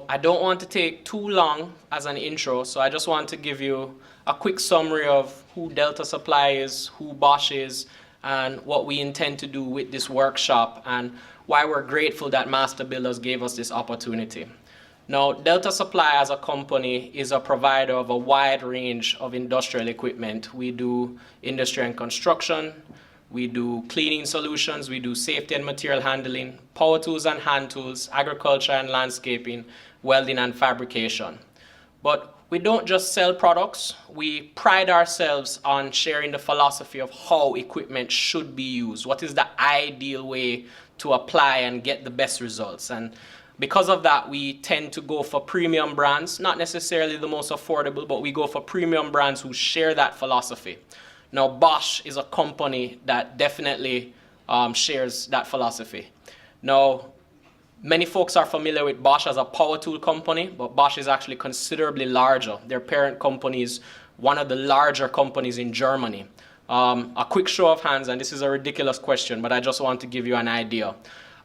I don't want to take too long as an intro, so I just want to give you a quick summary of who Delta Supply is, who Bosch is, and what we intend to do with this workshop, and why we're grateful that Master Builders gave us this opportunity. Now, Delta Supply as a company is a provider of a wide range of industrial equipment. We do industry and construction, we do cleaning solutions, we do safety and material handling, power tools and hand tools, agriculture and landscaping, welding and fabrication. But we don't just sell products, we pride ourselves on sharing the philosophy of how equipment should be used. What is the ideal way to apply and get the best results? And because of that, we tend to go for premium brands, not necessarily the most affordable, but we go for premium brands who share that philosophy. Now, Bosch is a company that definitely shares that philosophy. Now, many folks are familiar with Bosch as a power tool company, but Bosch is actually considerably larger. Their parent company is one of the larger companies in Germany. A quick show of hands, and this is a ridiculous question, but I just want to give you an idea.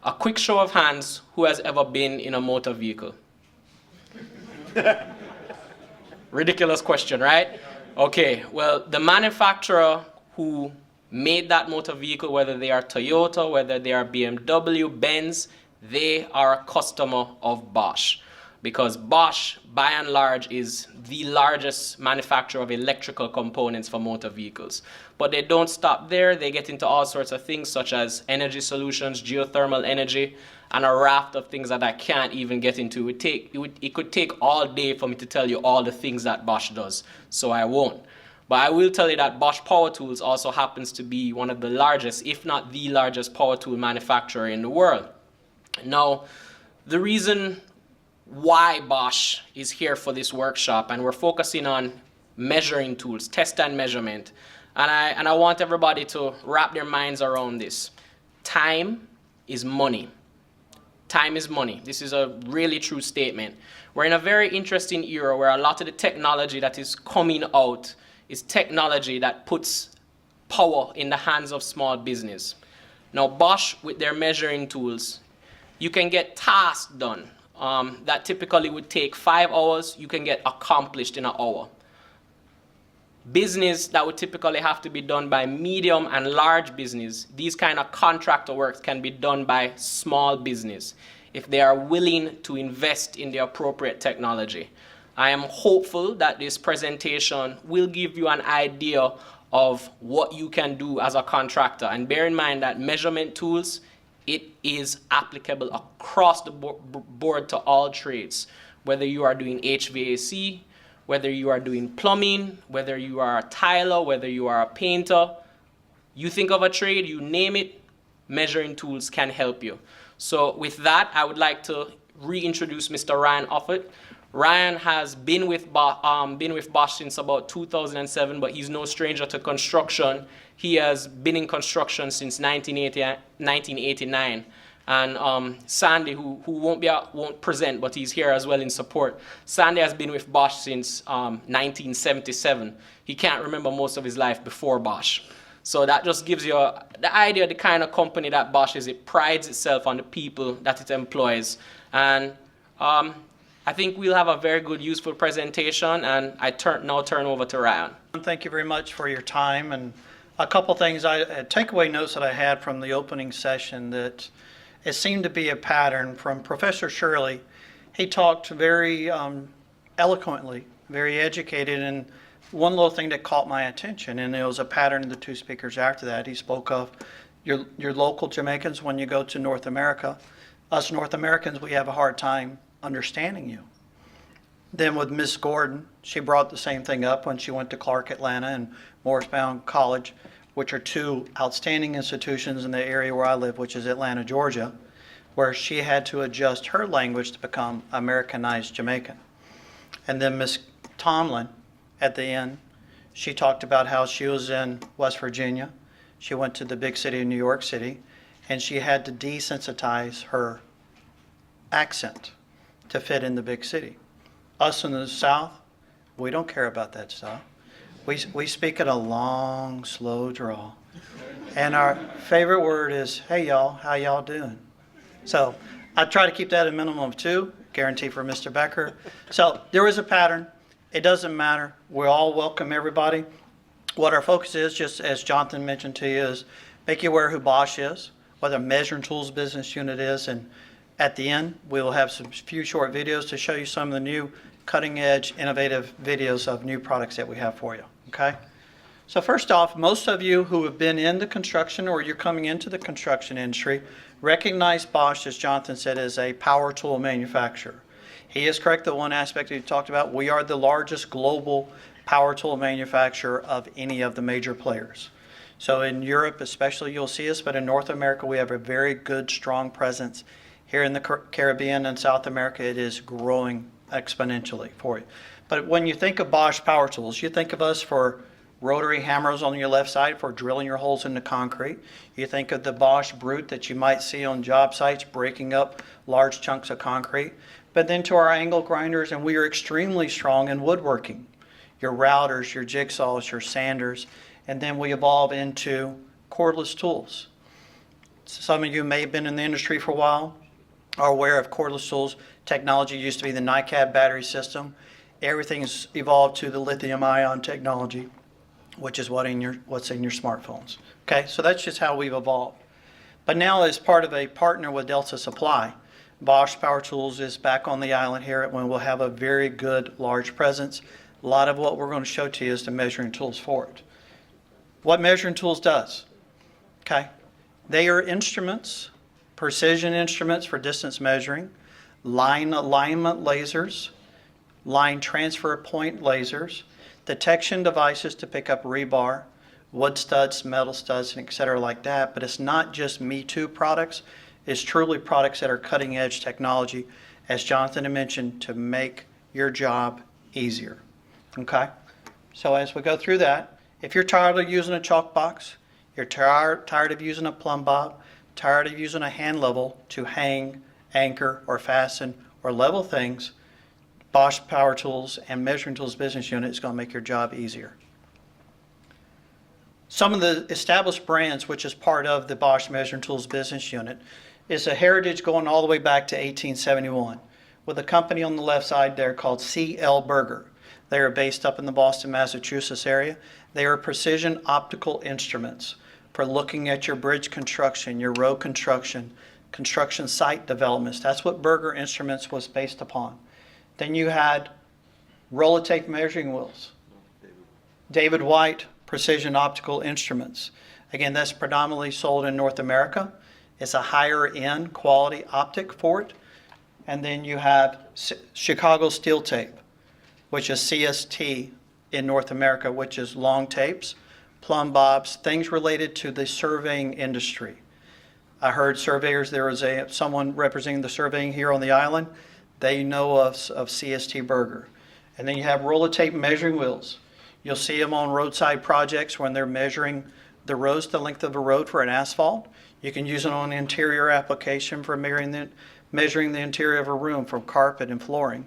A quick show of hands, who has ever been in a motor vehicle? Ridiculous question, right? Okay, well, the manufacturer who made that motor vehicle, whether they are Toyota, whether they are BMW, Benz, they are a customer of Bosch, because Bosch, by and large, is the largest manufacturer of electrical components for motor vehicles. But they don't stop there. They get into all sorts of things such as energy solutions, geothermal energy, and a raft of things that I can't even get into. It could take all day for me to tell you all the things that Bosch does, so I won't. But I will tell you that Bosch Power Tools also happens to be one of the largest, if not the largest, power tool manufacturer in the world. Now, the reason why Bosch is here for this workshop, and we're focusing on measuring tools, test and measurement, and I want everybody to wrap their minds around this. Time is money. Time is money. This is a really true statement. We're in a very interesting era where a lot of the technology that is coming out is technology that puts power in the hands of small business. Now, Bosch, with their measuring tools, you can get tasks done that typically would take 5 hours, you can get accomplished in an hour. Business that would typically have to be done by medium and large business, these kind of contractor works can be done by small business if they are willing to invest in the appropriate technology. I am hopeful that this presentation will give you an idea of what you can do as a contractor. And bear in mind that measurement tools, it is applicable across the board to all trades, whether you are doing HVAC, whether you are doing plumbing, whether you are a tiler, whether you are a painter. You think of a trade, you name it, measuring tools can help you. So with that, I would like to reintroduce Mr. Ryan Offit. Ryan has been with Bosch since about 2007, but he's no stranger to construction. He has been in construction since 1989. And Sandy, who won't present, but he's here as well in support. Sandy has been with Bosch since 1977. He can't remember most of his life before Bosch. So that just gives you the idea of the kind of company that Bosch is. It prides itself on the people that it employs. And I think we'll have a very good, useful presentation, and I now turn over to Ryan. Thank you very much for your time. And a couple things, takeaway notes that I had from the opening session, that it seemed to be a pattern from Professor Shirley. He talked very eloquently, very educated, and one little thing that caught my attention, and it was a pattern of the two speakers after that. He spoke of your local Jamaicans when you go to North America. Us North Americans, we have a hard time understanding you. Then with Miss Gordon, she brought the same thing up when she went to Clark Atlanta and Morrisbound College, which are two outstanding institutions in the area where I live, which is Atlanta, Georgia, where she had to adjust her language to become Americanized Jamaican. And then Miss Tomlin, at the end, she talked about how she was in West Virginia. She went to the big city of New York City, and she had to desensitize her accent to fit in the big city. Us in the South, we don't care about that stuff. We speak in a long, slow drawl. And our favorite word is, hey y'all, how y'all doing? So I try to keep that a minimum of 2, guarantee for Mr. Becker. So there is a pattern. It doesn't matter. We all welcome everybody. What our focus is, just as Jonathan mentioned to you, is make you aware who Bosch is, what the Measuring Tools business unit is, and at the end, we will have some few short videos to show you some of the new cutting-edge, innovative videos of new products that we have for you, okay? So first off, most of you who have been in the construction or you're coming into the construction industry recognize Bosch, as Jonathan said, as a power tool manufacturer. He is correct, the one aspect that he talked about, we are the largest global power tool manufacturer of any of the major players. So in Europe especially you'll see us, but in North America we have a very good, strong presence. Here in the Caribbean and South America it is growing exponentially for you. But when you think of Bosch power tools, you think of us for rotary hammers on your left side for drilling your holes into concrete. You think of the Bosch Brute that you might see on job sites breaking up large chunks of concrete. But then to our angle grinders, and we are extremely strong in woodworking. Your routers, your jigsaws, your sanders, and then we evolve into cordless tools. Some of you may have been in the industry for a while, are aware of cordless tools. Technology used to be the NiCad battery system. Everything's evolved to the lithium-ion technology, which is what's in your smartphones. Okay, so that's just how we've evolved. But now, as part of a partner with Delta Supply, Bosch Power Tools is back on the island here, and we'll have a very good, large presence. A lot of what we're going to show to you is the measuring tools for it. What measuring tools does, okay? They are instruments, precision instruments for distance measuring, line alignment lasers, line transfer point lasers, detection devices to pick up rebar, wood studs, metal studs, and et cetera like that. But it's not just Me Too products. It's truly products that are cutting edge technology, as Jonathan had mentioned, to make your job easier. Okay? So as we go through that, if you're tired of using a chalk box, you're tired of using a plumb bob, tired of using a hand level to hang, anchor, or fasten, or level things, Bosch Power Tools and Measuring Tools business unit is going to make your job easier. Some of the established brands, which is part of the Bosch Measuring Tools business unit, is a heritage going all the way back to 1871, with a company on the left side there called C.L. Berger. They are based up in the Boston, Massachusetts area. They are precision optical instruments for looking at your bridge construction, your road construction, construction site developments. That's what Berger Instruments was based upon. Then you had Rollotape measuring wheels. David White Precision Optical Instruments. Again, that's predominantly sold in North America. It's a higher end quality optic for it. And then you have Chicago Steel Tape, which is CST in North America, which is long tapes, plumb bobs, things related to the surveying industry. I heard surveyors, there was someone representing the surveying here on the island. They know of CST Berger. And then you have Rollotape measuring wheels. You'll see them on roadside projects when they're measuring the roads, the length of a road for an asphalt. You can use it on interior application for measuring the interior of a room from carpet and flooring.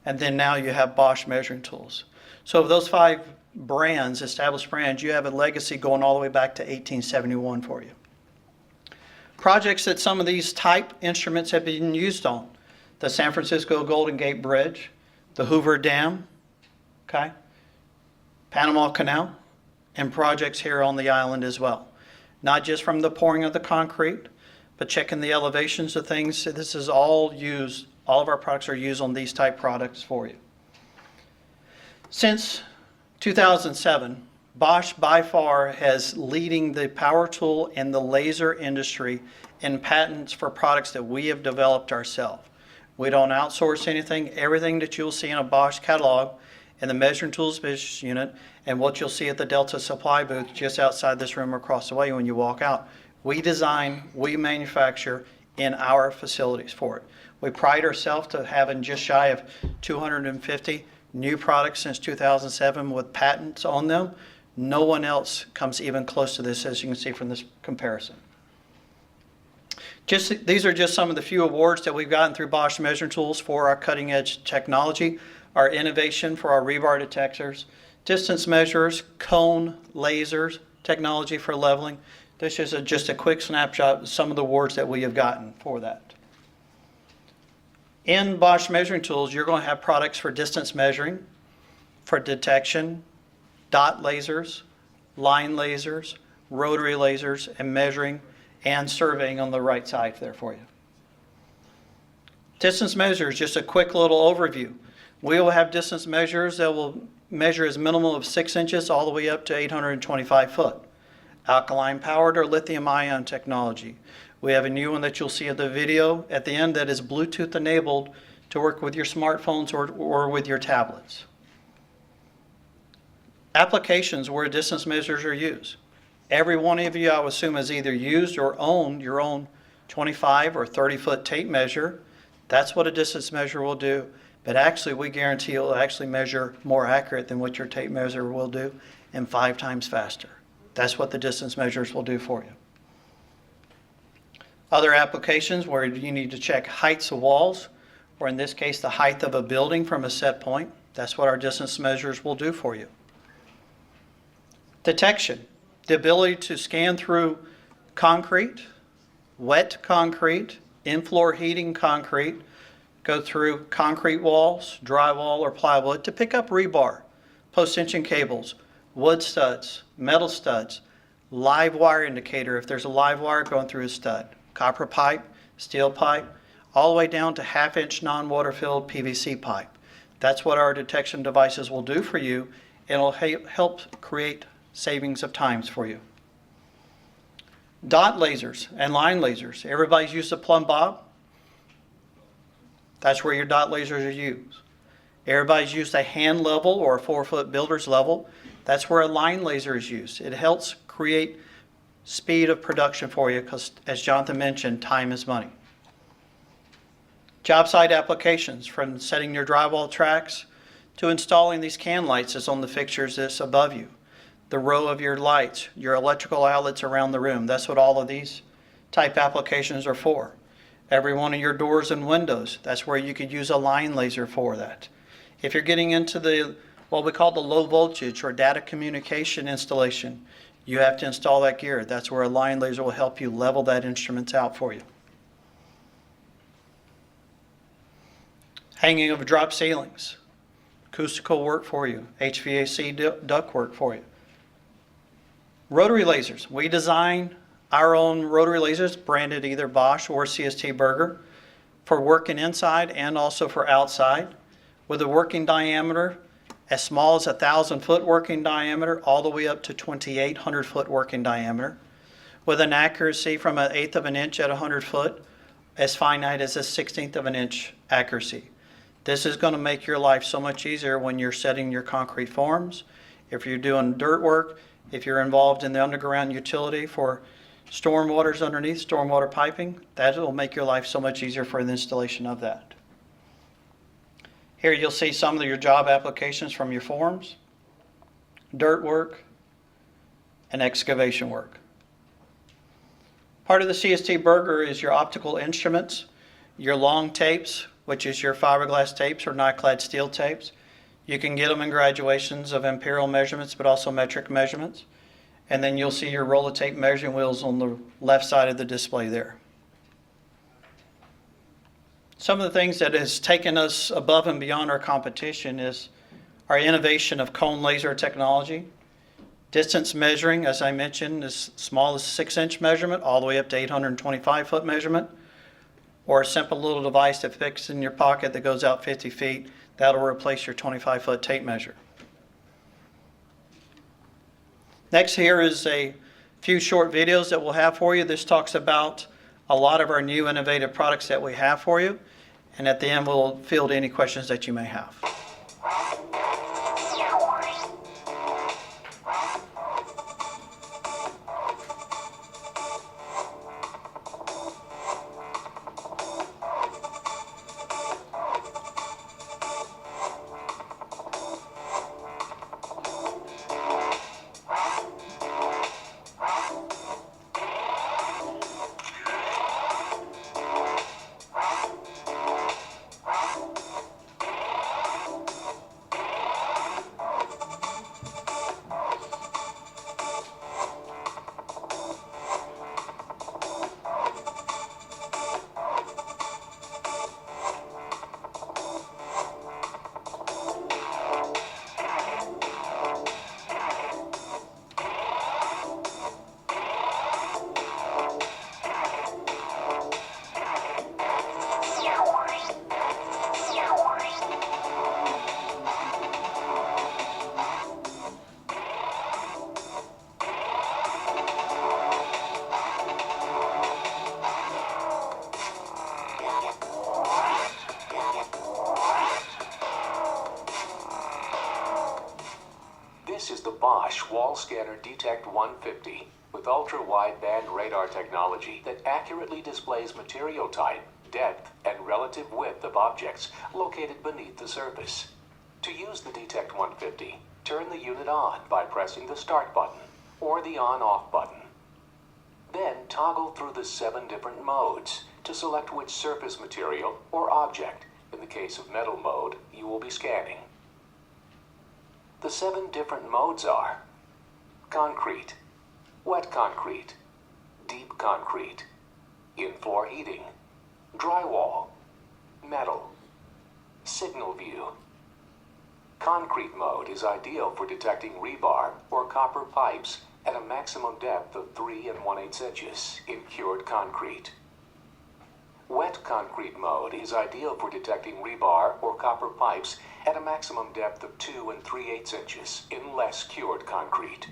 And then now you have Bosch measuring tools. So of those 5 brands, established brands, you have a legacy going all the way back to 1871 for you. Projects that some of these type instruments have been used on: the San Francisco Golden Gate Bridge, the Hoover Dam, okay, Panama Canal, and projects here on the island as well. Not just from the pouring of the concrete, but checking the elevations of things. This is all used, all of our products are used on these type products for you. Since 2007, Bosch by far has leading the power tool and the laser industry in patents for products that we have developed ourselves. We don't outsource anything. Everything that you'll see in a Bosch catalog in the Measuring Tools business unit and what you'll see at the Delta Supply booth just outside this room or across the way when you walk out, we design, we manufacture in our facilities for it. We pride ourselves to having just shy of 250 new products since 2007 with patents on them. No one else comes even close to this, as you can see from this comparison. These are just some of the few awards that we've gotten through Bosch Measuring Tools for our cutting edge technology, our innovation for our rebar detectors, distance measurers, cone lasers, technology for leveling. This is just a quick snapshot of some of the awards that we have gotten for that. In Bosch measuring tools, you're going to have products for distance measuring, for detection, dot lasers, line lasers, rotary lasers, and measuring and surveying on the right side there for you. Distance measures, just a quick little overview. We will have distance measures that will measure as minimal of 6 inches all the way up to 825 foot. Alkaline powered or lithium ion technology. We have a new one that you'll see in the video at the end that is Bluetooth enabled to work with your smartphones or with your tablets. Applications where distance measures are used. Every one of you, I would assume, has either used or owned your own 25 or 30 foot tape measure. That's what a distance measure will do. But actually, we guarantee it will actually measure more accurate than what your tape measure will do and 5 times faster. That's what the distance measures will do for you. Other applications where you need to check heights of walls, or in this case, the height of a building from a set point. That's what our distance measures will do for you. Detection, the ability to scan through concrete, wet concrete, in-floor heating concrete, go through concrete walls, drywall, or plywood to pick up rebar, post-tension cables, wood studs, metal studs, live wire indicator if there's a live wire going through a stud, copper pipe, steel pipe, all the way down to half-inch non-water-filled PVC pipe. That's what our detection devices will do for you, and it'll help create savings of times for you. Dot lasers and line lasers. Everybody's used a plumb bob. That's where your dot lasers are used. Everybody's used a hand level or a 4-foot builder's level. That's where a line laser is used. It helps create speed of production for you because, as Jonathan mentioned, time is money. Job site applications, from setting your drywall tracks to installing these can lights that's on the fixtures that's above you. The row of your lights, your electrical outlets around the room. That's what all of these type applications are for. Every one of your doors and windows, that's where you could use a line laser for that. If you're getting into the what we call the low voltage or data communication installation, you have to install that gear. That's where a line laser will help you level that instrument out for you. Hanging of drop ceilings, acoustical work for you, HVAC duct work for you. Rotary lasers. We design our own rotary lasers, branded either Bosch or CST Berger, for working inside and also for outside, with a working diameter as small as 1,000 foot working diameter all the way up to 2,800 foot working diameter, with an accuracy from 1/8 of an inch at 100 foot as finite as 1/16 of an inch accuracy. This is going to make your life so much easier when you're setting your concrete forms, if you're doing dirt work, if you're involved in the underground utility for storm waters underneath, stormwater piping. That will make your life so much easier for the installation of that. Here you'll see some of your job applications from your forms, dirt work, and excavation work. Part of the CST Berger is your optical instruments, your long tapes, which is your fiberglass tapes or niclad steel tapes. You can get them in graduations of imperial measurements, but also metric measurements. And then you'll see your roller tape measuring wheels on the left side of the display there. Some of the things that has taken us above and beyond our competition is our innovation of cone laser technology. Distance measuring, as I mentioned, as small as 6-inch measurement all the way up to 825 foot measurement, or a simple little device that fits in your pocket that goes out 50 feet. That'll replace your 25 foot tape measure. Next here is a few short videos that we'll have for you. This talks about a lot of our new innovative products that we have for you. And at the end, we'll field any questions that you may have. Bosch wall scanner Detect 150 with ultra-wideband radar technology that accurately displays material type, depth, and relative width of objects located beneath the surface. To use the Detect 150, turn the unit on by pressing the Start button or the On-Off button. Then toggle through the 7 different modes to select which surface material or object, in the case of metal mode, you will be scanning. The 7 different modes are concrete, wet concrete, deep concrete, in-floor heating, drywall, metal, signal view. Concrete mode is ideal for detecting rebar or copper pipes at a maximum depth of 3 1/8 inches in cured concrete. Wet concrete mode is ideal for detecting rebar or copper pipes at a maximum depth of 2 3/8 inches in less cured concrete.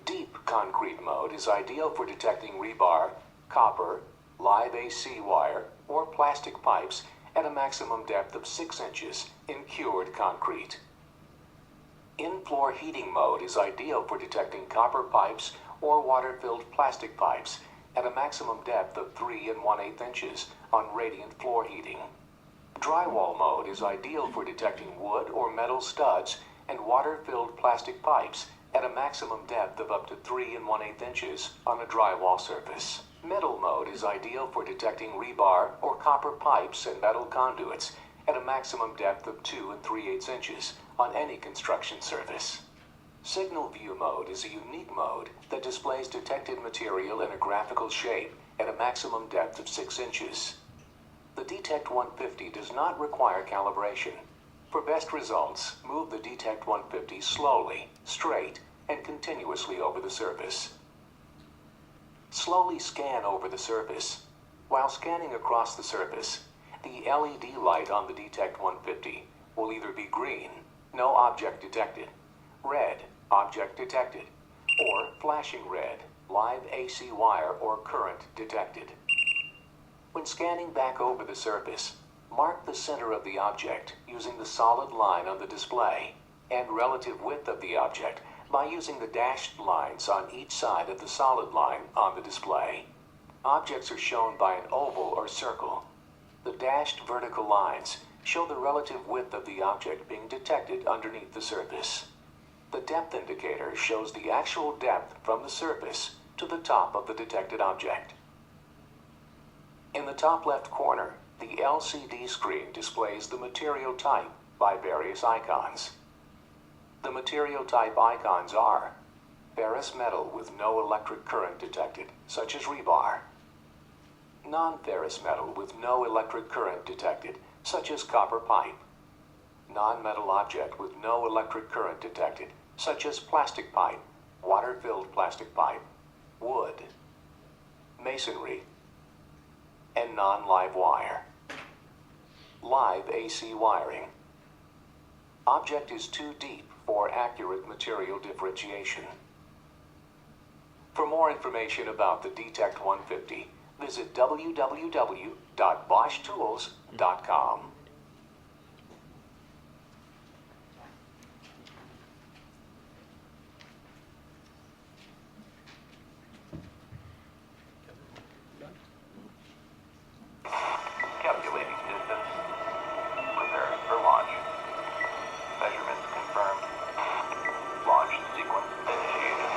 Deep concrete mode is ideal for detecting rebar, copper, live AC wire, or plastic pipes at a maximum depth of 6 inches in cured concrete. In-floor heating mode is ideal for detecting copper pipes or water-filled plastic pipes at a maximum depth of 3 1/8 inches on radiant floor heating. Drywall mode is ideal for detecting wood or metal studs and water-filled plastic pipes at a maximum depth of up to 3 1/8 inches on a drywall surface. Metal mode is ideal for detecting rebar or copper pipes and metal conduits at a maximum depth of 2 3/8 inches on any construction surface. Signal view mode is a unique mode that displays detected material in a graphical shape at a maximum depth of 6 inches. The Detect 150 does not require calibration. For best results, move the Detect 150 slowly, straight, and continuously over the surface. Slowly scan over the surface. While scanning across the surface, the LED light on the Detect 150 will either be green, no object detected, red, object detected, or flashing red, live AC wire or current detected. When scanning back over the surface, mark the center of the object using the solid line on the display and relative width of the object by using the dashed lines on each side of the solid line on the display. Objects are shown by an oval or circle. The dashed vertical lines show the relative width of the object being detected underneath the surface. The depth indicator shows the actual depth from the surface to the top of the detected object. In the top left corner, the LCD screen displays the material type by various icons. The material type icons are ferrous metal with no electric current detected, such as rebar; non-ferrous metal with no electric current detected, such as copper pipe; non-metal object with no electric current detected, such as plastic pipe, water-filled plastic pipe, wood, masonry, and non-live wire. Live AC wiring. Object is too deep for accurate material differentiation. For more information about the Detect 150, visit www.boschtools.com. Calculating distance. Preparing for launch. Measurements confirmed. Launch sequence initiated.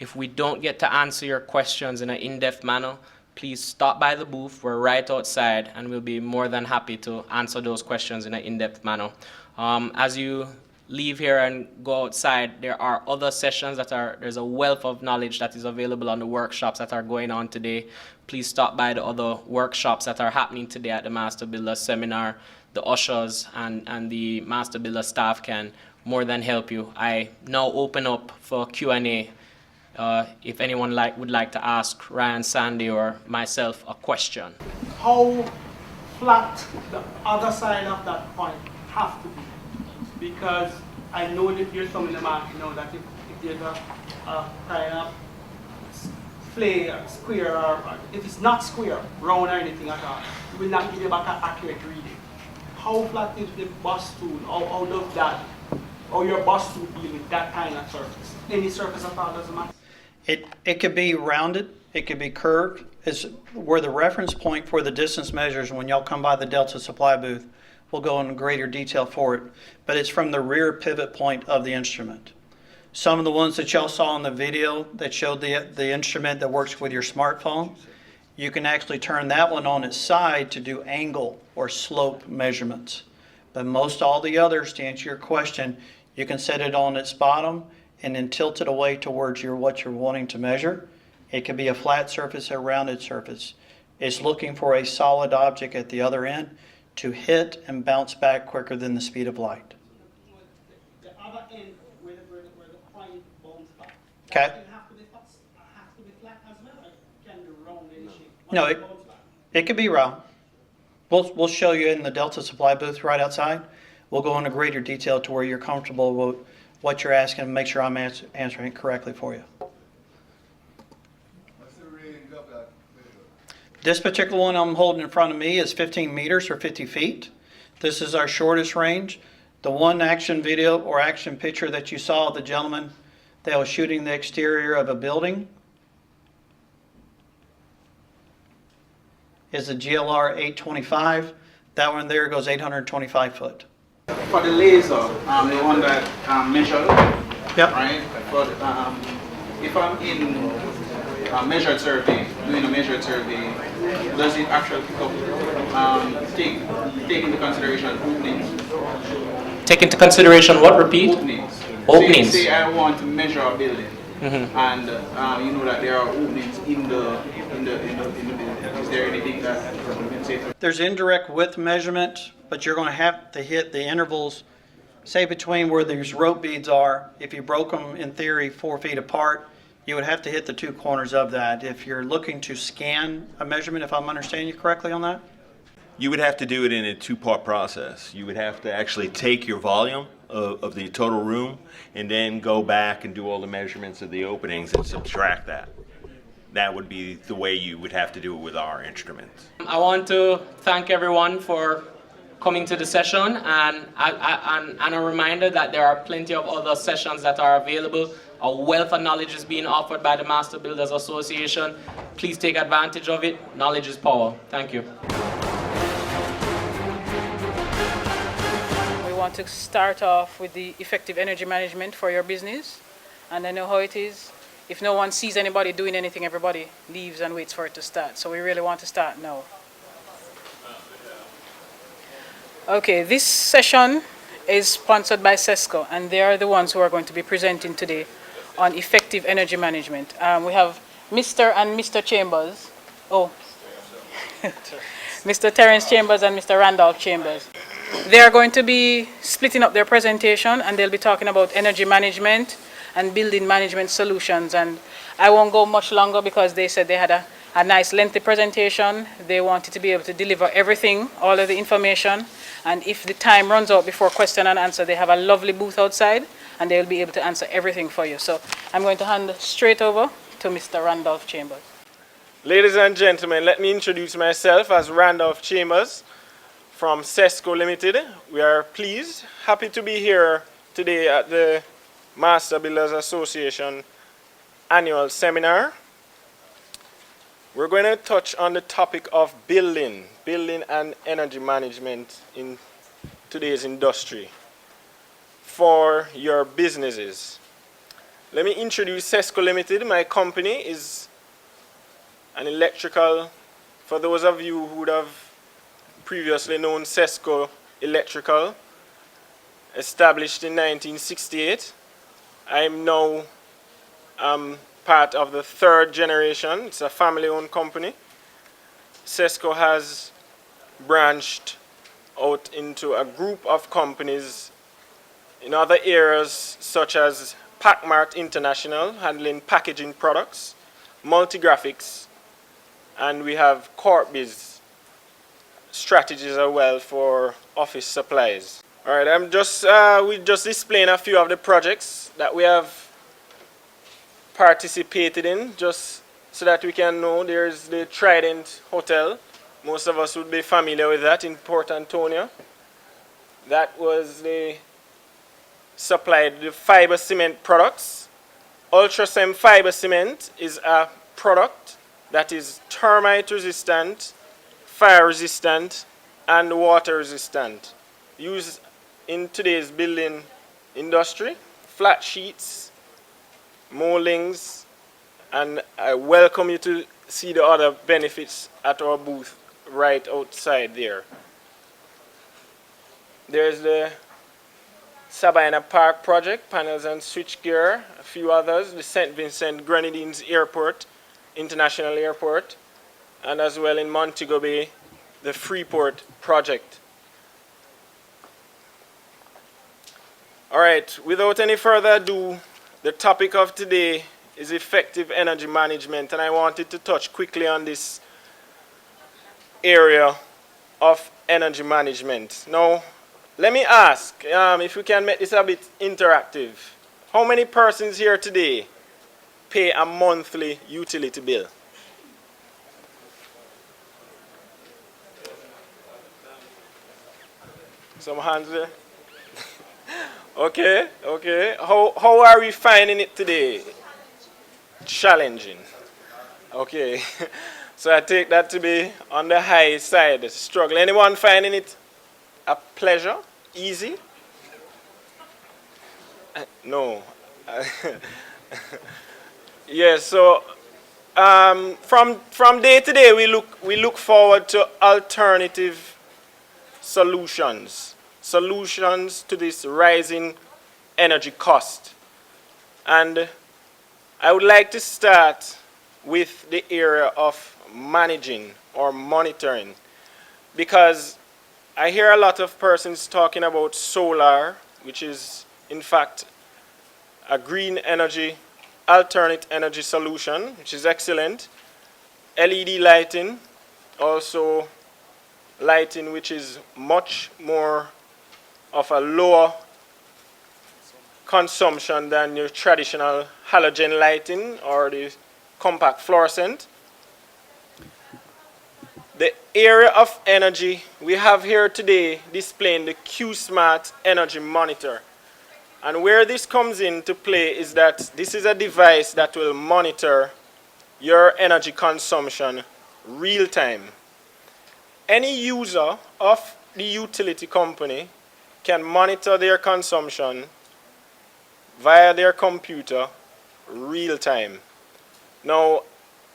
If we don't get to answer your questions in an in-depth manner, please stop by the booth. We're right outside, and we'll be more than happy to answer those questions in an in-depth manner. As you leave here and go outside, there are other sessions there's a wealth of knowledge that is available on the workshops that are going on today. Please stop by the other workshops that are happening today at the Master Builder Seminar. The ushers and the Master Builder staff can more than help you. I now open up for Q&A. If anyone would like to ask Ryan, Sandy, or myself a question. How flat the other side of that point have to be? Because I know that there's some in the market now that if there's a kind of flare, square, or if it's not square, round or anything at all, it will not give you back an accurate reading. How flat is the bus tool? How your bus tool deal with that kind of surface? Any surface at all doesn't matter? It could be rounded, it could be curved. It's where the reference point for the distance measures when y'all come by the Delta supply booth. We'll go into greater detail for it, but it's from the rear pivot point of the instrument. Some of the ones that y'all saw in the video that showed the instrument that works with your smartphone, you can actually turn that one on its side to do angle or slope measurements. But most all the others, to answer your question, you can set it on its bottom and then tilt it away towards what you're wanting to measure. It could be a flat surface, a rounded surface. It's looking for a solid object at the other end to hit and bounce back quicker than the speed of light. The other end where the point bounces back. Okay. That have to be flat as well, or can be round in shape? No, it could be round. We'll show you in the Delta supply booth right outside. We'll go into greater detail to where you're comfortable with what you're asking and make sure I'm answering it correctly for you. What's the reading of that video? This particular one I'm holding in front of me is 15 meters or 50 feet. This is our shortest range. The one action video or action picture that you saw of the gentleman that was shooting the exterior of a building is a GLR 825. That one there goes 825 foot. For the laser, the one that measured, Yep. right? But if I'm in a measured survey, doing a measured survey, does it actually pick up, take into consideration openings? Take into consideration what? Repeat? Openings. Openings. Say I want to measure a building, and you know that there are openings in the building. Is there anything that you can say? There's indirect width measurement, but you're going to have to hit the intervals, say between where these rope beads are. If you broke them in theory 4 feet apart, you would have to hit the two corners of that. If you're looking to scan a measurement, if I'm understanding you correctly on that? You would have to do it in a two-part process. You would have to actually take your volume of the total room and then go back and do all the measurements of the openings and subtract that. That would be the way you would have to do it with our instruments. I want to thank everyone for coming to the session, and a reminder that there are plenty of other sessions that are available. A wealth of knowledge is being offered by the Master Builders Association. Please take advantage of it. Knowledge is power. Thank you. We want to start off with the effective energy management for your business. And I know how it is. If no one sees anybody doing anything, everybody leaves and waits for it to start. So we really want to start now. Okay, this session is sponsored by SESCO, and they are the ones who are going to be presenting today on effective energy management. We have Mr. and Mr. Chambers. Oh, Mr. Terence Chambers and Mr. Randolph Chambers. They are going to be splitting up their presentation, and they'll be talking about energy management and building management solutions. And I won't go much longer because they said they had a nice lengthy presentation. They wanted to be able to deliver everything, all of the information. And if the time runs out before question and answer, they have a lovely booth outside and they'll be able to answer everything for you. So I'm going to hand straight over to Mr. Randolph Chambers. Ladies and gentlemen, let me introduce myself as Randolph Chambers from SESCO Limited. We are pleased, happy to be here today at the Master Builders Association annual seminar. We're going to touch on the topic of building and energy management in today's industry for your businesses. Let me introduce Sesco Limited. My company is an electrical, for those of you who would have previously known Sesco Electrical, established in 1968. I'm now part of the third generation. It's a family-owned company. Sesco has branched out into a group of companies in other areas such as Packmart International, handling packaging products, Multigraphics, and we have Corpbiz strategies as well for office supplies. All right, we're just displaying a few of the projects that we have participated in, just so that we can know. There's the Trident Hotel. Most of us would be familiar with that in Port Antonio. That was supplied the fiber cement products. Ultrasem fiber cement is a product that is termite resistant, fire resistant, and water resistant. Used in today's building industry, flat sheets, moldings, and I welcome you to see the other benefits at our booth right outside there. There's the Sabina Park project, panels and switchgear, a few others, the St. Vincent Grenadines Airport, International Airport, and as well in Montego Bay, the Freeport project. All right, without any further ado, the topic of today is effective energy management, and I wanted to touch quickly on this area of energy management. Now, let me ask, if we can make this a bit interactive. How many persons here today pay a monthly utility bill? Some hands there? Okay. How are we finding it today? Challenging. Okay. So I take that to be on the high side, struggle. Anyone finding it a pleasure? Easy? No. Yes, so from day to day we look forward to alternative solutions to this rising energy cost. And I would like to start with the area of managing or monitoring, because I hear a lot of persons talking about solar, which is in fact a green energy, alternate energy solution, which is excellent. LED lighting, also lighting which is much more of a lower consumption than your traditional halogen lighting or the compact fluorescent. The area of energy we have here today displaying the Q-Smart Energy Monitor. And where this comes into play is that this is a device that will monitor your energy consumption real time. Any user of the utility company can monitor their consumption via their computer real time. Now,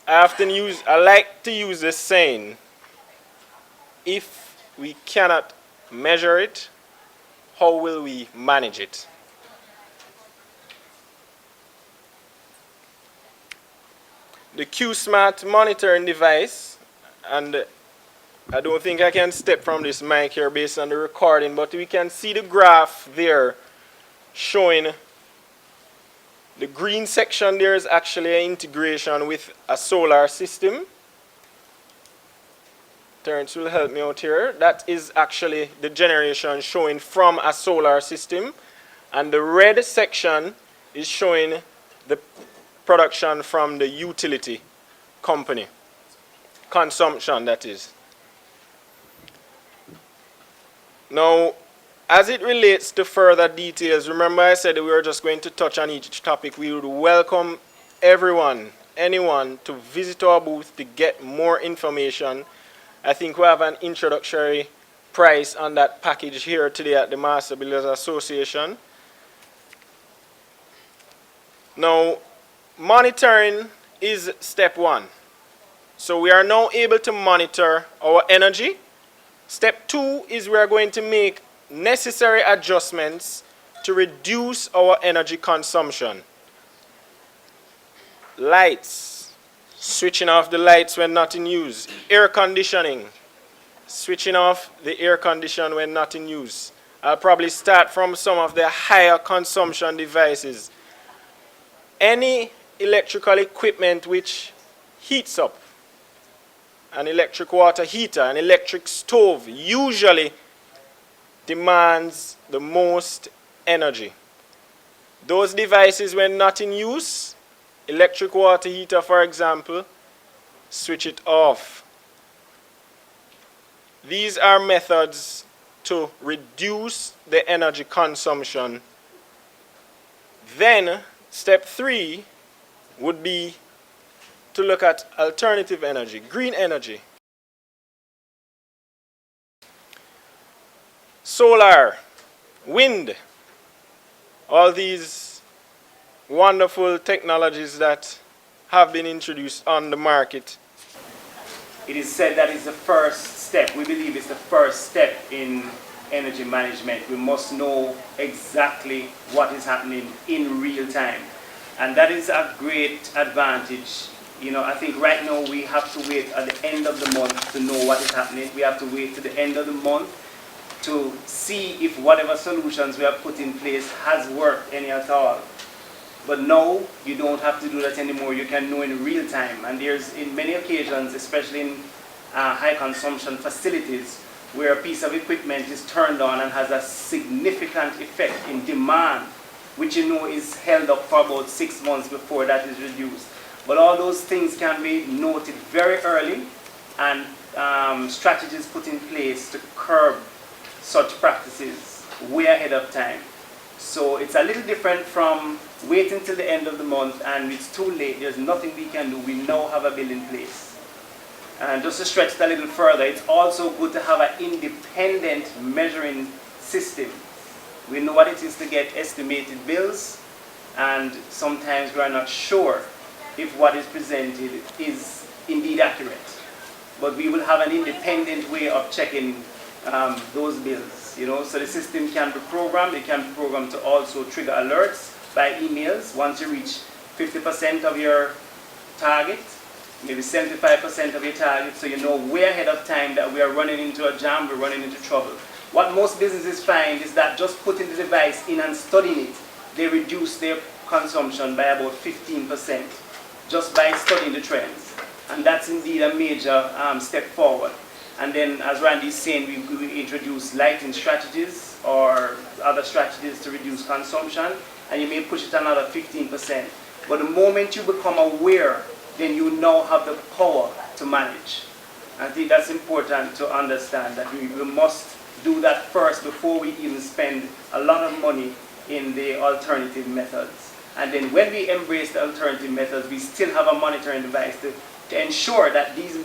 I like to use this saying, if we cannot measure it, how will we manage it? The Q-Smart monitoring device, and I don't think I can step from this mic here based on the recording, but we can see the graph there showing the green section. There is actually an integration with a solar system. Terrence will help me out here. That is actually the generation showing from a solar system, and the red section is showing the production from the utility company. Consumption, that is. Now, as it relates to further details, remember I said that we were just going to touch on each topic. We would welcome everyone, anyone, to visit our booth to get more information. I think we have an introductory price on that package here today at the Master Builders Association. Now, monitoring is step one. So we are now able to monitor our energy. Step two is we are going to make necessary adjustments to reduce our energy consumption. Lights, switching off the lights when not in use. Air conditioning, switching off the air condition when not in use. I'll probably start from some of the higher consumption devices. Any electrical equipment which heats up, an electric water heater, an electric stove, usually demands the most energy. Those devices, when not in use, electric water heater, for example, switch it off. These are methods to reduce the energy consumption. Then, step three would be to look at alternative energy, green energy. Solar, wind, all these wonderful technologies that have been introduced on the market. It is said that is the first step. We believe it's the first step in energy management. We must know exactly what is happening in real time. And that is a great advantage. You know, I think right now we have to wait at the end of the month to know what is happening. We have to wait to the end of the month to see if whatever solutions we have put in place has worked any at all. But now you don't have to do that anymore. You can know in real time. And there's in many occasions, especially in high consumption facilities, where a piece of equipment is turned on and has a significant effect in demand, which you know is held up for about 6 months before that is reduced. But all those things can be noted very early, and strategies put in place to curb such practices way ahead of time. So it's a little different from waiting till the end of the month and it's too late, there's nothing we can do, we now have a bill in place. And just to stretch it a little further, it's also good to have an independent measuring system. We know what it is to get estimated bills, and sometimes we are not sure if what is presented is indeed accurate. But we will have an independent way of checking those bills, you know. So the system can be programmed. It can be programmed to also trigger alerts by emails once you reach 50% of your target, maybe 75% of your target, so you know way ahead of time that we are running into a jam, we're running into trouble. What most businesses find is that just putting the device in and studying it, they reduce their consumption by about 15% just by studying the trends. And that's indeed a major step forward. And then, as Randy is saying, we introduce lighting strategies or other strategies to reduce consumption, and you may push it another 15%. But the moment you become aware, then you now have the power to manage. I think that's important to understand, that we must do that first before we even spend a lot of money in the alternative methods. And then when we embrace the alternative methods, we still have a monitoring device to ensure that these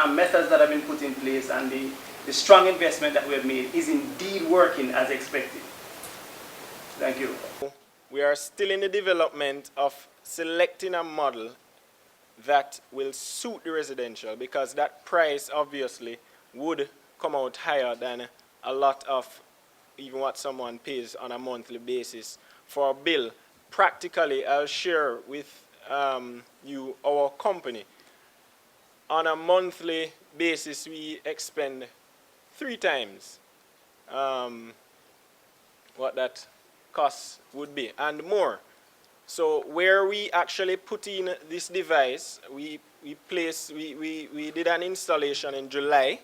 methods that have been put in place and the strong investment that we have made is indeed working as expected. Thank you. We are still in the development of selecting a model that will suit the residential, because that price obviously would come out higher than a lot of even what someone pays on a monthly basis for a bill. Practically, I'll share with you our company. On a monthly basis, we expend 3 times what that cost would be and more. So where we actually put in this device, we did an installation in July,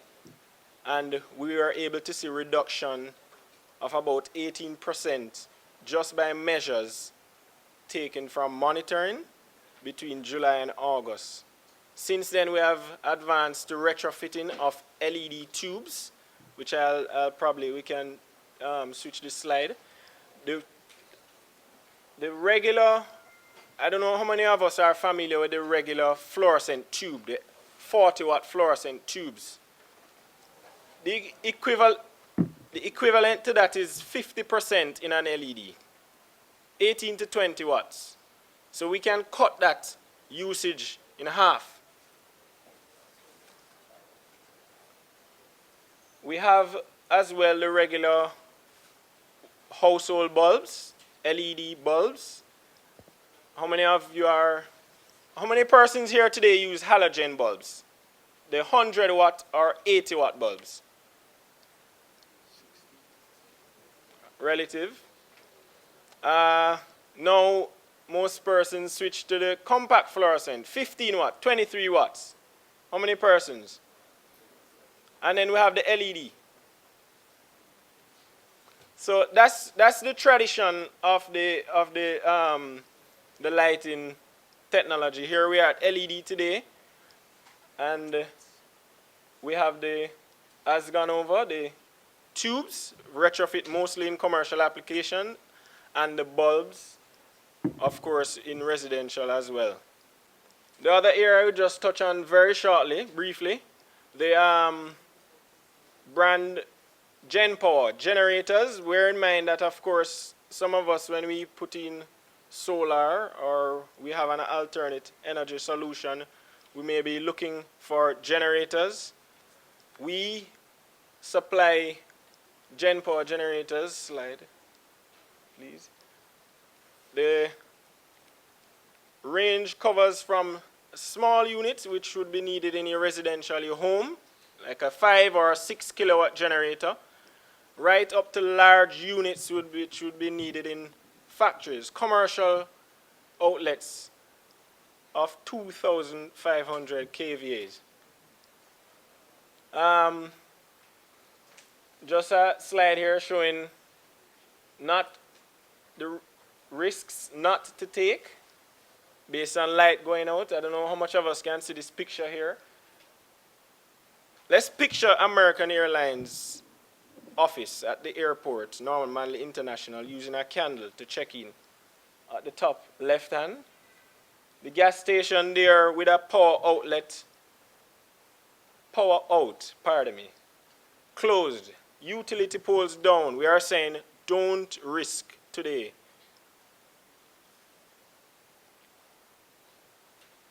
and we were able to see reduction of about 18% just by measures taken from monitoring between July and August. Since then, we have advanced to retrofitting of LED tubes, which we can switch this slide. The regular, I don't know how many of us are familiar with the regular fluorescent tube, the 40-watt fluorescent tubes. The equivalent to that is 50% in an LED. 18 to 20 watts. So we can cut that usage in half. We have as well the regular household bulbs, LED bulbs. How many persons here today use halogen bulbs? The 100 watt or 80 watt bulbs? Relative. Now most persons switch to the compact fluorescent, 15 watt, 23 watts. How many persons? And then we have the LED. So that's the tradition of the lighting technology. Here we are at LED today, and we have as gone over, the tubes, retrofit mostly in commercial application, and the bulbs, of course, in residential as well. The other area I will just touch on very shortly, briefly, the brand GenPower generators. Bear in mind that, of course, some of us, when we put in solar or we have an alternate energy solution, we may be looking for generators. We supply GenPower generators. Slide, please. The range covers from small units, which would be needed in your residential home, like a 5 or 6 kilowatt generator, right up to large units which would be needed in factories, commercial outlets of 2,500 kVAs. Just a slide here showing not the risks not to take based on light going out. I don't know how much of us can see this picture here. Let's picture American Airlines office at the airport, Norman Manley International, using a candle to check in. At the top left hand, the gas station there with a power outlet, power out, pardon me, closed, utility poles down. We are saying don't risk today.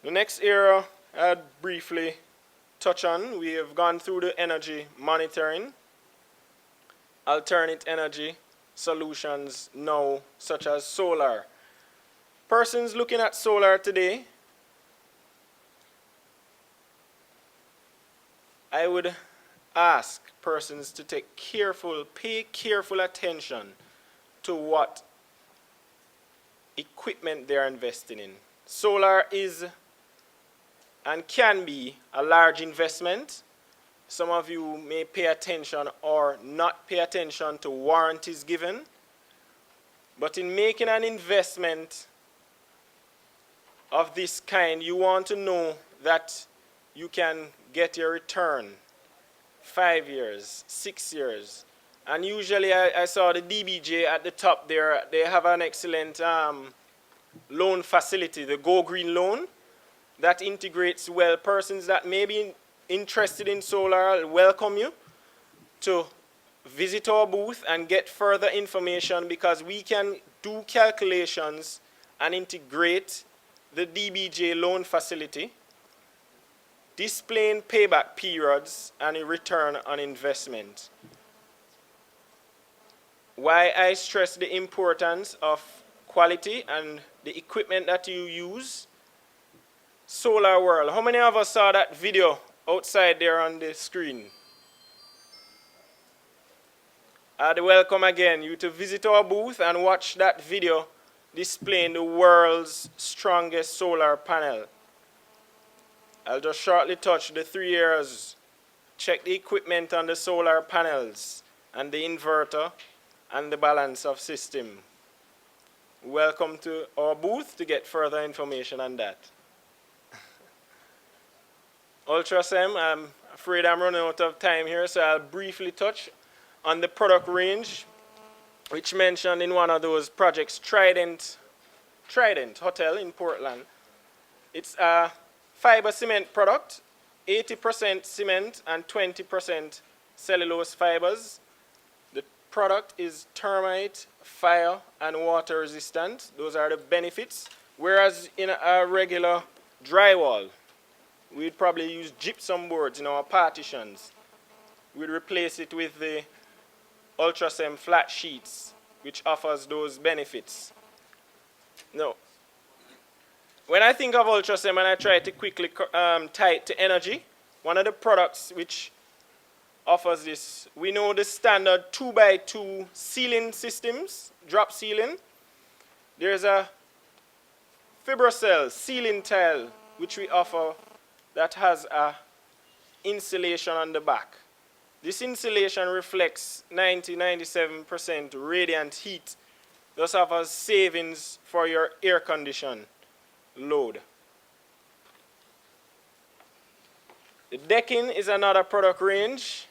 The next area I'd briefly touch on, we have gone through the energy monitoring, alternate energy solutions now, such as solar. Persons looking at solar today, I would ask persons to pay careful attention to what equipment they are investing in. Solar is and can be a large investment. Some of you may pay attention or not pay attention to warranties given. But in making an investment of this kind, you want to know that you can get your return 5 years, 6 years. And usually I saw the DBJ at the top there. They have an excellent loan facility, the Go Green loan, that integrates well. Persons that may be interested in solar, I'll welcome you to visit our booth and get further information, because we can do calculations and integrate the DBJ loan facility, displaying payback periods and a return on investment. Why I stress the importance of quality and the equipment that you use. Solar World. How many of us saw that video outside there on the screen? I'd welcome again you to visit our booth and watch that video displaying the world's strongest solar panel. I'll just shortly touch the 3 areas. Check the equipment on the solar panels and the inverter and the balance of system. Welcome to our booth to get further information on that. Ultrasem, I'm afraid I'm running out of time here, so I'll briefly touch on the product range, which mentioned in one of those projects, Trident Hotel in Portland. It's a fiber cement product, 80% cement and 20% cellulose fibers. The product is termite, fire, and water resistant. Those are the benefits. Whereas in a regular drywall, we'd probably use gypsum boards in our partitions. We'd replace it with the Ultrasem flat sheets, which offers those benefits. Now, when I think of Ultrasem and I try to quickly tie it to energy, one of the products which offers this, we know the standard 2x2 ceiling systems, drop ceiling. There's a fibrocell ceiling tile which we offer that has a insulation on the back. This insulation reflects 90-97% radiant heat, thus offers savings for your air condition load. The decking is another product range.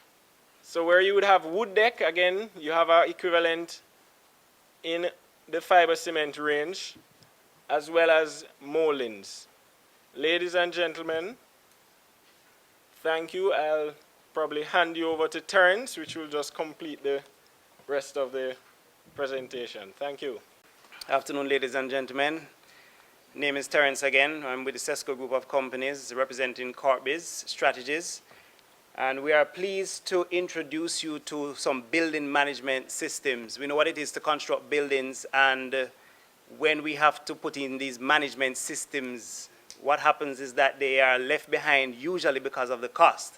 So where you would have wood deck, again, you have our equivalent in the fiber cement range, as well as moldings. Ladies and gentlemen, thank you. I'll probably hand you over to Terrence, which will just complete the rest of the presentation. Thank you. Afternoon, ladies and gentlemen. Name is Terrence again. I'm with the CESCO group of companies representing CorpBiz Strategies. And we are pleased to introduce you to some building management systems. We know what it is to construct buildings, and when we have to put in these management systems, what happens is that they are left behind usually because of the cost.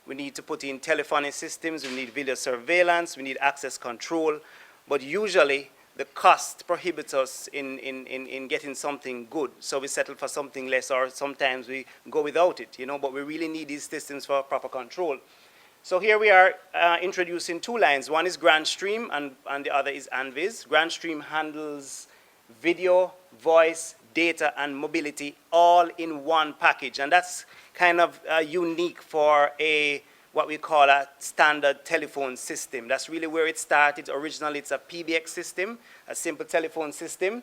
We need to put in telephony systems, we need video surveillance, we need access control, but usually the cost prohibits us in getting something good. So we settle for something less, or sometimes we go without it, but we really need these systems for proper control. So here we are introducing two lines. One is GrandStream and the other is ANVIS. GrandStream handles video, voice, data, and mobility all in one package. And that's kind of unique for what we call a standard telephone system. That's really where it started. Originally, it's a PBX system, a simple telephone system.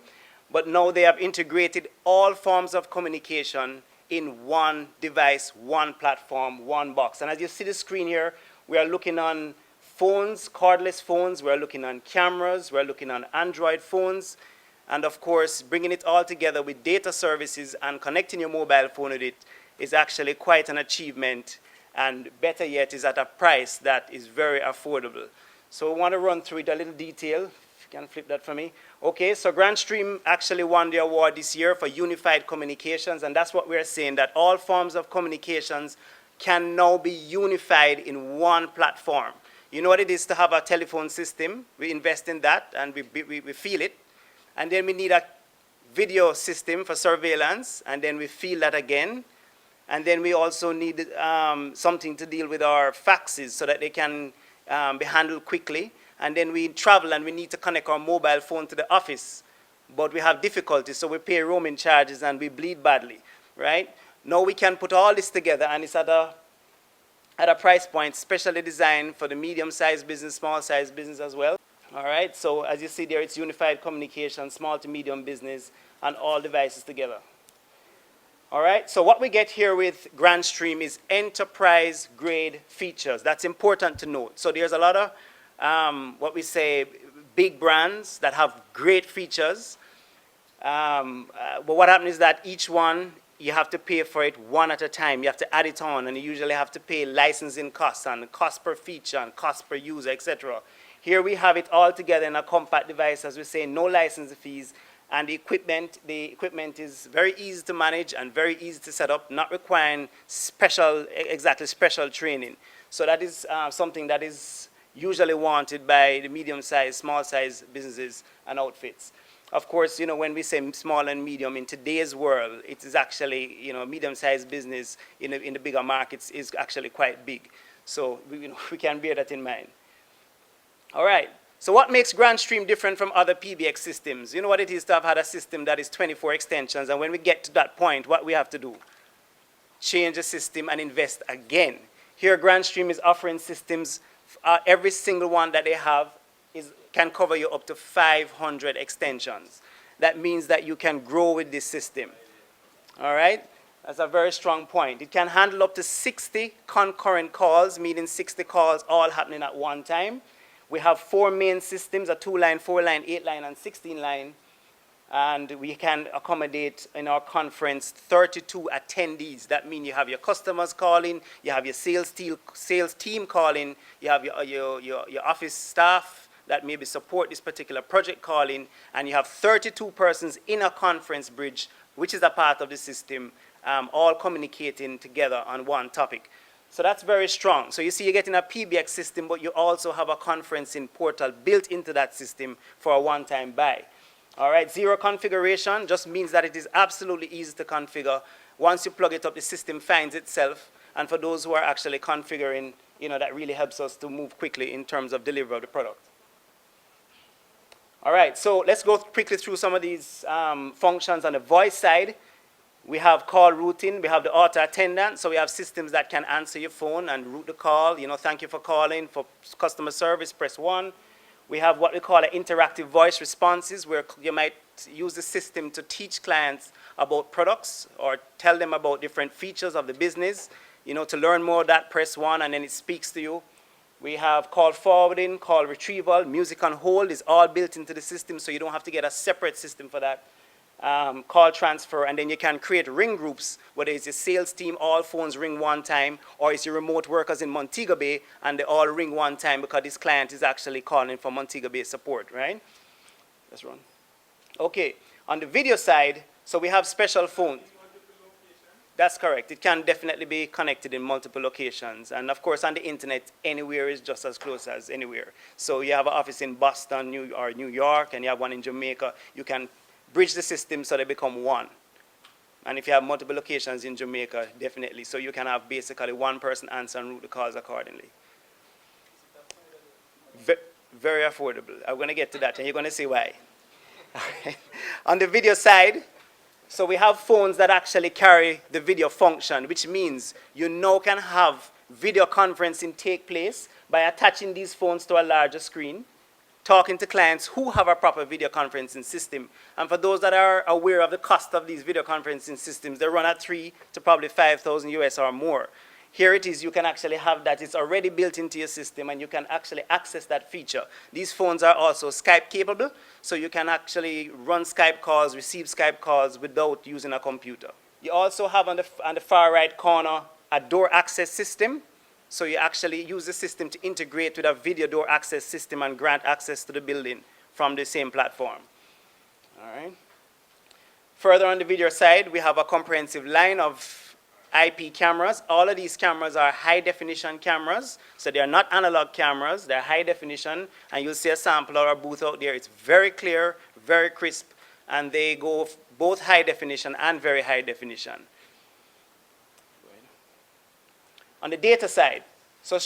But now they have integrated all forms of communication in one device, one platform, one box. And as you see the screen here, we are looking on phones, cordless phones. We're looking on cameras. We're looking on Android phones. And of course, bringing it all together with data services and connecting your mobile phone with it is actually quite an achievement. And better yet, is at a price that is very affordable. So I want to run through it a little detail. If you can flip that for me. Okay, so GrandStream actually won the award this year for unified communications, and that's what we're saying, that all forms of communications can now be unified in one platform. You know what it is to have a telephone system. We invest in that, and we feel it. And then we need a video system for surveillance, and then we feel that again. And then we also need something to deal with our faxes so that they can be handled quickly. And then we travel and we need to connect our mobile phone to the office. But we have difficulties, so we pay roaming charges and we bleed badly, right? Now we can put all this together, and it's at a price point specially designed for the medium-sized business, small-sized business as well. All right, so as you see there, it's unified communication, small to medium business, and all devices together. All right, so what we get here with GrandStream is enterprise-grade features. That's important to note. So there's a lot of, what we say, big brands that have great features. But what happens is that each one, you have to pay for it one at a time. You have to add it on, and you usually have to pay licensing costs and cost per feature and cost per user, etc. Here we have it all together in a compact device, as we say, no license fees. And the equipment is very easy to manage and very easy to set up, not requiring special training. So that is something that is usually wanted by the medium-sized, small-sized businesses and outfits. Of course, when we say small and medium in today's world, it is actually, medium-sized business in the bigger markets is actually quite big. So we can bear that in mind. All right. So what makes GrandStream different from other PBX systems? You know what it is to have had a system that is 24 extensions, and when we get to that point, what we have to do? Change the system and invest again. Here, GrandStream is offering systems, every single one that they have can cover you up to 500 extensions. That means that you can grow with this system. All right? That's a very strong point. It can handle up to 60 concurrent calls, meaning 60 calls all happening at one time. We have 4 main systems, a 2-line, 4-line, 8-line, and 16-line. And we can accommodate in our conference 32 attendees. That means you have your customers calling, you have your sales team calling, you have your office staff that maybe support this particular project calling, and you have 32 persons in a conference bridge, which is a part of the system, all communicating together on one topic. So that's very strong. So you see you're getting a PBX system, but you also have a conferencing portal built into that system for a one-time buy. All right, zero configuration just means that it is absolutely easy to configure. Once you plug it up, the system finds itself. And for those who are actually configuring, that really helps us to move quickly in terms of delivery of the product. All right, so let's go quickly through some of these functions on the voice side. We have call routing, we have the auto attendant, so we have systems that can answer your phone and route the call. Thank you for calling. For customer service, press 1. We have what we call interactive voice responses, where you might use the system to teach clients about products or tell them about different features of the business. To learn more of that, press 1, and then it speaks to you. We have call forwarding, call retrieval, music on hold is all built into the system, so you don't have to get a separate system for that. Call transfer, and then you can create ring groups, whether it's your sales team, all phones ring one time, or it's your remote workers in Montego Bay, and they all ring one time because this client is actually calling for Montego Bay support, right? Let's run. Okay, on the video side, so we have special phones. That's correct. It can definitely be connected in multiple locations. And of course, on the internet, anywhere is just as close as anywhere. So you have an office in Boston, New York, and you have one in Jamaica. You can bridge the system so they become one. And if you have multiple locations in Jamaica, definitely. So you can have basically one person answer and route the calls accordingly. Very affordable. I'm going to get to that, and you're going to see why. On the video side, so we have phones that actually carry the video function, which means you now can have video conferencing take place by attaching these phones to a larger screen, talking to clients who have a proper video conferencing system. And for those that are aware of the cost of these video conferencing systems, they run at $3,000 to probably $5,000 US or more. Here it is, you can actually have that. It's already built into your system, and you can actually access that feature. These phones are also Skype capable, so you can actually run Skype calls, receive Skype calls without using a computer. You also have on the far right corner a door access system. So you actually use the system to integrate with a video door access system and grant access to the building from the same platform. All right. Further on the video side, we have a comprehensive line of IP cameras. All of these cameras are high definition cameras. So they are not analog cameras, they're high definition. And you'll see a sample of our booth out there. It's very clear, very crisp, and they go both high definition and very high definition. On the data side, so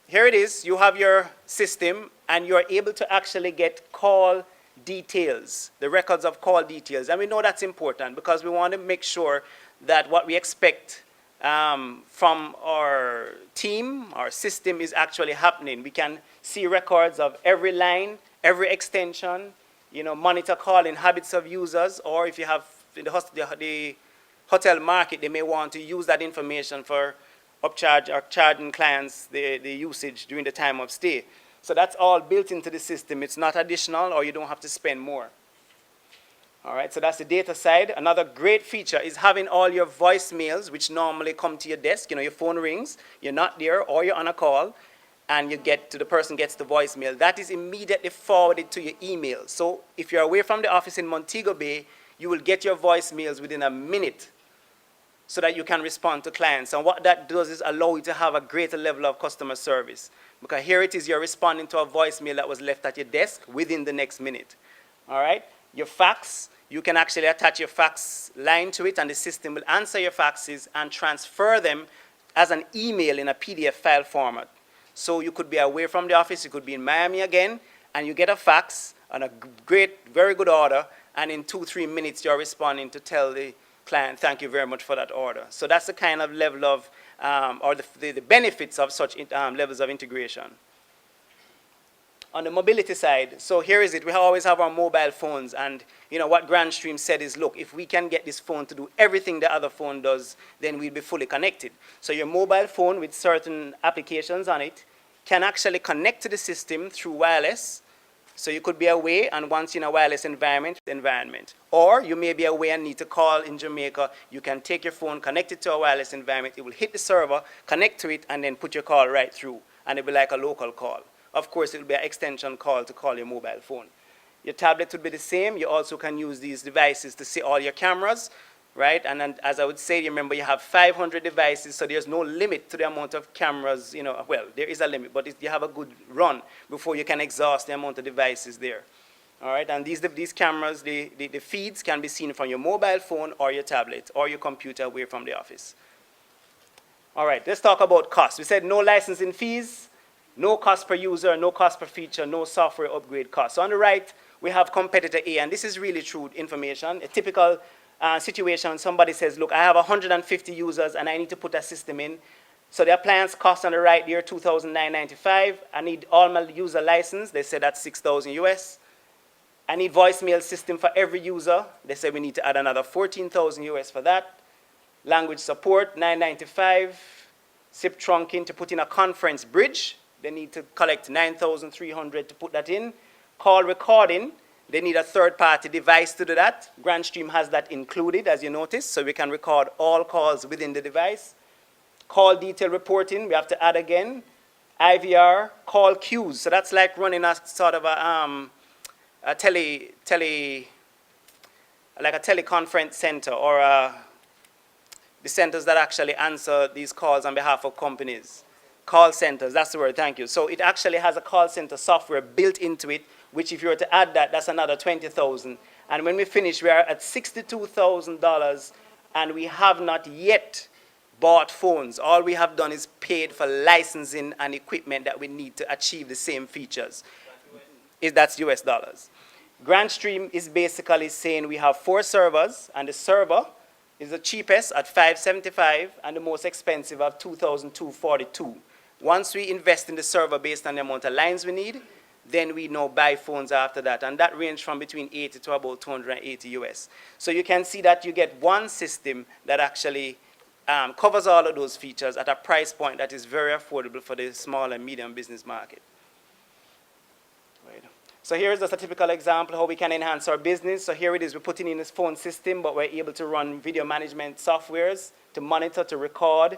here it is, you have your system, and you're able to actually get call details, the records of call details. And we know that's important because we want to make sure that what we expect from our team, our system, is actually happening. We can see records of every line, every extension, monitor calling habits of users, or if you have in the hotel market, they may want to use that information for upcharge or charging clients the usage during the time of stay. So that's all built into the system. It's not additional, or you don't have to spend more. All right, so that's the data side. Another great feature is having all your voicemails, which normally come to your desk. Your phone rings, you're not there, or you're on a call, and the person gets the voicemail. That is immediately forwarded to your email. So if you're away from the office in Montego Bay, you will get your voicemails within a minute so that you can respond to clients. And what that does is allow you to have a greater level of customer service. Because here it is, you're responding to a voicemail that was left at your desk within the next minute. All right? Your fax, you can actually attach your fax line to it, and the system will answer your faxes and transfer them as an email in a PDF file format. So you could be away from the office, you could be in Miami again, and you get a fax on a great, very good order, and in 2-3 minutes you're responding to tell the client, thank you very much for that order. So that's the kind of level of, or the benefits of such levels of integration. On the mobility side, so here is it. We always have our mobile phones, and what Grandstream said is, look, if we can get this phone to do everything the other phone does, then we'll be fully connected. So your mobile phone with certain applications on it, can actually connect to the system through wireless. So you could be away and once in a wireless environment. Or you may be away and need to call in Jamaica. You can take your phone, connect it to a wireless environment. It will hit the server, connect to it, and then put your call right through. And it'll be like a local call. Of course, it will be an extension call to call your mobile phone. Your tablet would be the same. You also can use these devices to see all your cameras, right? And then, as I would say, remember you have 500 devices, so there's no limit to the amount of cameras, well, there is a limit, but you have a good run before you can exhaust the amount of devices there. All right, and these cameras, the feeds can be seen from your mobile phone or your tablet or your computer away from the office. All right, let's talk about cost. We said no licensing fees, no cost per user, no cost per feature, no software upgrade cost. So on the right, we have competitor A, and this is really true information. A typical situation, somebody says, look, I have 150 users and I need to put a system in. So the appliance cost on the right there, $2,995. I need all my user license. They said that's $6,000 US. I need voicemail system for every user. They said we need to add another $14,000 US for that. Language support, $995. SIP trunking to put in a conference bridge. They need to collect $9,300 to put that in. Call recording, they need a third-party device to do that. GrandStream has that included, as you notice, so we can record all calls within the device. Call detail reporting, we have to add again. IVR, call queues, so that's like running a sort of a teleconference center or the centers that actually answer these calls on behalf of companies. Call centers, that's the word, thank you. So it actually has a call center software built into it, which if you were to add that, that's another $20,000. And when we finish, we are at $62,000, and we have not yet bought phones. All we have done is paid for licensing and equipment that we need to achieve the same features. That's US dollars. GrandStream is basically saying we have 4 servers, and the server is the cheapest at $575 and the most expensive at $2,242. Once we invest in the server based on the amount of lines we need, then we now buy phones after that. And that range from between 80 to about 280 US. So you can see that you get one system that actually covers all of those features at a price point that is very affordable for the small and medium business market. Right. So here is just a typical example how we can enhance our business. So here it is, we're putting in this phone system, but we're able to run video management softwares to monitor, to record.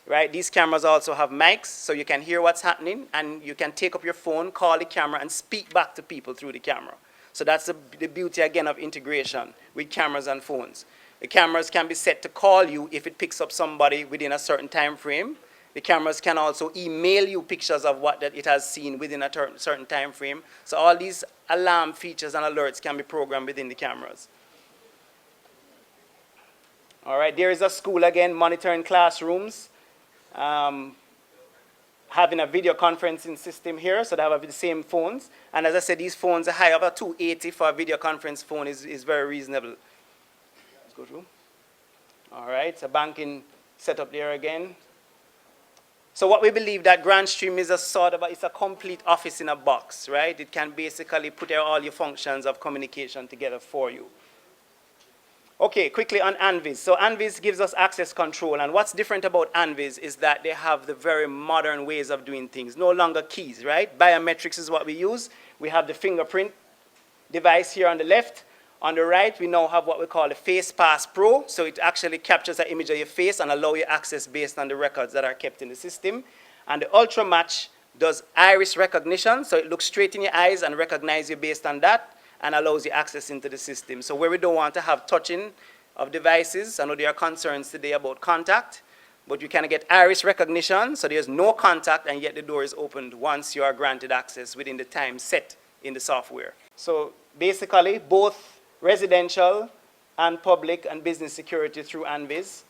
Right? These cameras also have mics, so you can hear what's happening, and you can take up your phone, call the camera, and speak back to people through the camera. So that's the beauty, again, of integration with cameras and phones. The cameras can be set to call you if it picks up somebody within a certain time frame. The cameras can also email you pictures of what that it has seen within a certain time frame. So all these alarm features and alerts can be programmed within the cameras. All right, there is a school, again, monitoring classrooms. Having a video conferencing system here, so they have the same phones. And as I said, these phones are high, about $280 for a video conference phone is very reasonable. Let's go through. All right, so banking setup there again. So what we believe that GrandStream is a sort of it's a complete office in a box, right? It can basically put all your functions of communication together for you. Okay, quickly on ANVIS. So ANVIS gives us access control, and what's different about ANVIS is that they have the very modern ways of doing things. No longer keys, right? Biometrics is what we use. We have the fingerprint device here on the left. On the right, we now have what we call the Face Pass Pro, so it actually captures an image of your face and allows you access based on the records that are kept in the system. And the Ultra Match does iris recognition, so it looks straight in your eyes and recognizes you based on that, and allows you access into the system. So where we don't want to have touching of devices, I know there are concerns today about contact, but you can get iris recognition, so there's no contact, and yet the door is opened once you are granted access within the time set in the software. So basically, both residential and public and business security through ANVIS.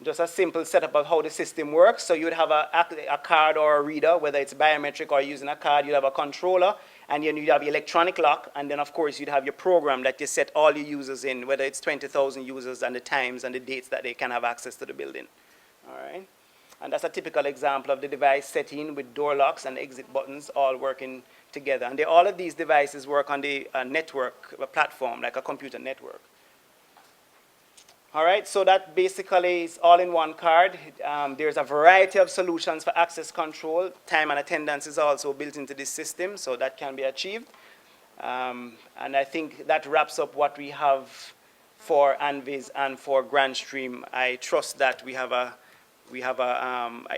Just a simple setup of how the system works. So you'd have a card or a reader, whether it's biometric or using a card. You'd have a controller, and then you'd have electronic lock, and then of course you'd have your program that you set all your users in, whether it's 20,000 users and the times and the dates that they can have access to the building. All right? And that's a typical example of the device setting with door locks and exit buttons all working together. And all of these devices work on the network platform, like a computer network. All right, so that basically is all in one card. There's a variety of solutions for access control. Time and attendance is also built into this system, so that can be achieved. And I think that wraps up what we have for ANVIS and for GrandStream. I trust that we have a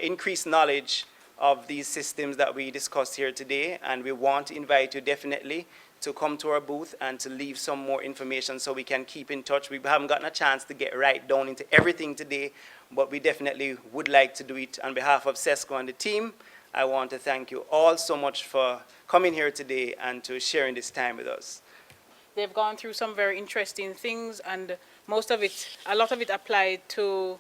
increased knowledge of these systems that we discussed here today, and we want to invite you definitely to come to our booth and to leave some more information so we can keep in touch. We haven't gotten a chance to get right down into everything today, but we definitely would like to do it. On behalf of CESCO and the team, I want to thank you all so much for coming here today and to sharing this time with us. They've gone through some very interesting things, and a lot of it applied to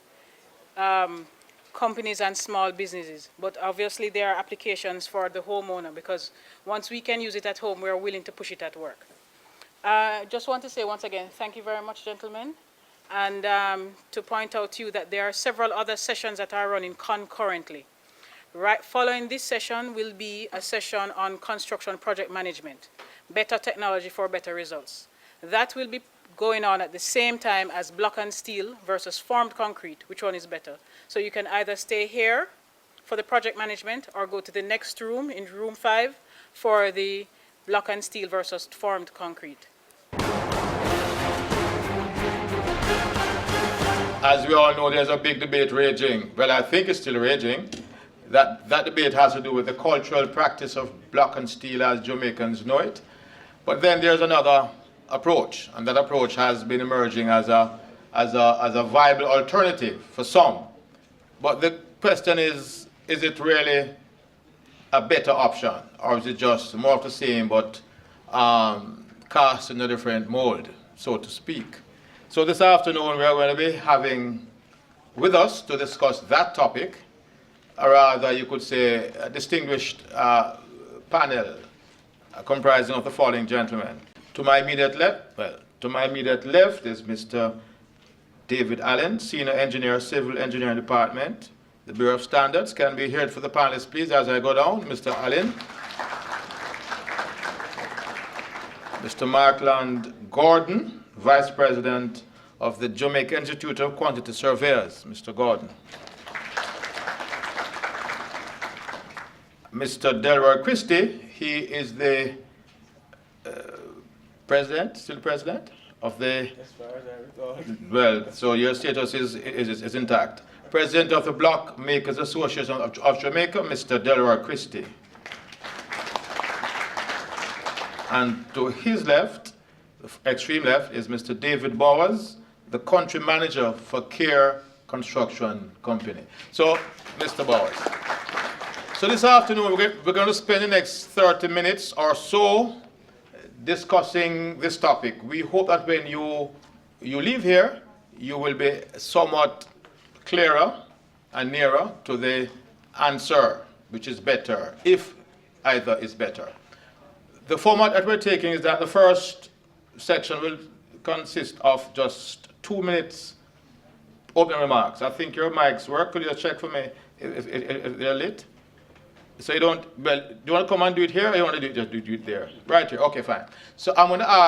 companies and small businesses. But obviously there are applications for the homeowner, because once we can use it at home, we are willing to push it at work. Just want to say once again, thank you very much, gentlemen. And to point out to you that there are several other sessions that are running concurrently. Right following this session will be a session on construction project management, better technology for better results. That will be going on at the same time as block and steel versus formed concrete. Which one is better? So you can either stay here for the project management or go to the next room, in room 5, for the block and steel versus formed concrete. As we all know, there's a big debate raging. Well, I think it's still raging. That debate has to do with the cultural practice of block and steel as Jamaicans know it. But then there's another approach, and that approach has been emerging as a viable alternative for some. But the question is it really a better option, or is it just more of the same but cast in a different mold, so to speak? So this afternoon we are going to be having with us to discuss that topic, or rather you could say a distinguished panel comprising of the following gentlemen. To my immediate left is Mr. David Allen, Senior Engineer, Civil Engineering Department, the Bureau of Standards. Can be heard for the panelists, please, as I go down. Mr. Allen. Mr. Markland Gordon, Vice President of the Jamaica Institute of Quantity Surveyors. Mr. Gordon. Mr. Delroy Christie, he is the still president of the, as far as I recall. Well, so your status is intact. President of the Block Makers Association of Jamaica, Mr. Delroy Christie. And to his left, the extreme left, is Mr. David Bowers, the country manager for Care Construction Company. So, Mr. Bowers. So this afternoon, we're going to spend the next 30 minutes or so discussing this topic. We hope that when you leave here, you will be somewhat clearer and nearer to the answer, which is better, if either is better. The format that we're taking is that the first section will consist of just 2 minutes opening remarks. I think your mics work. Could you just check for me if they're lit? So you don't, well, do you want to come and do it here, or you want to just do it there? Right here, okay, fine. So I'm going to ask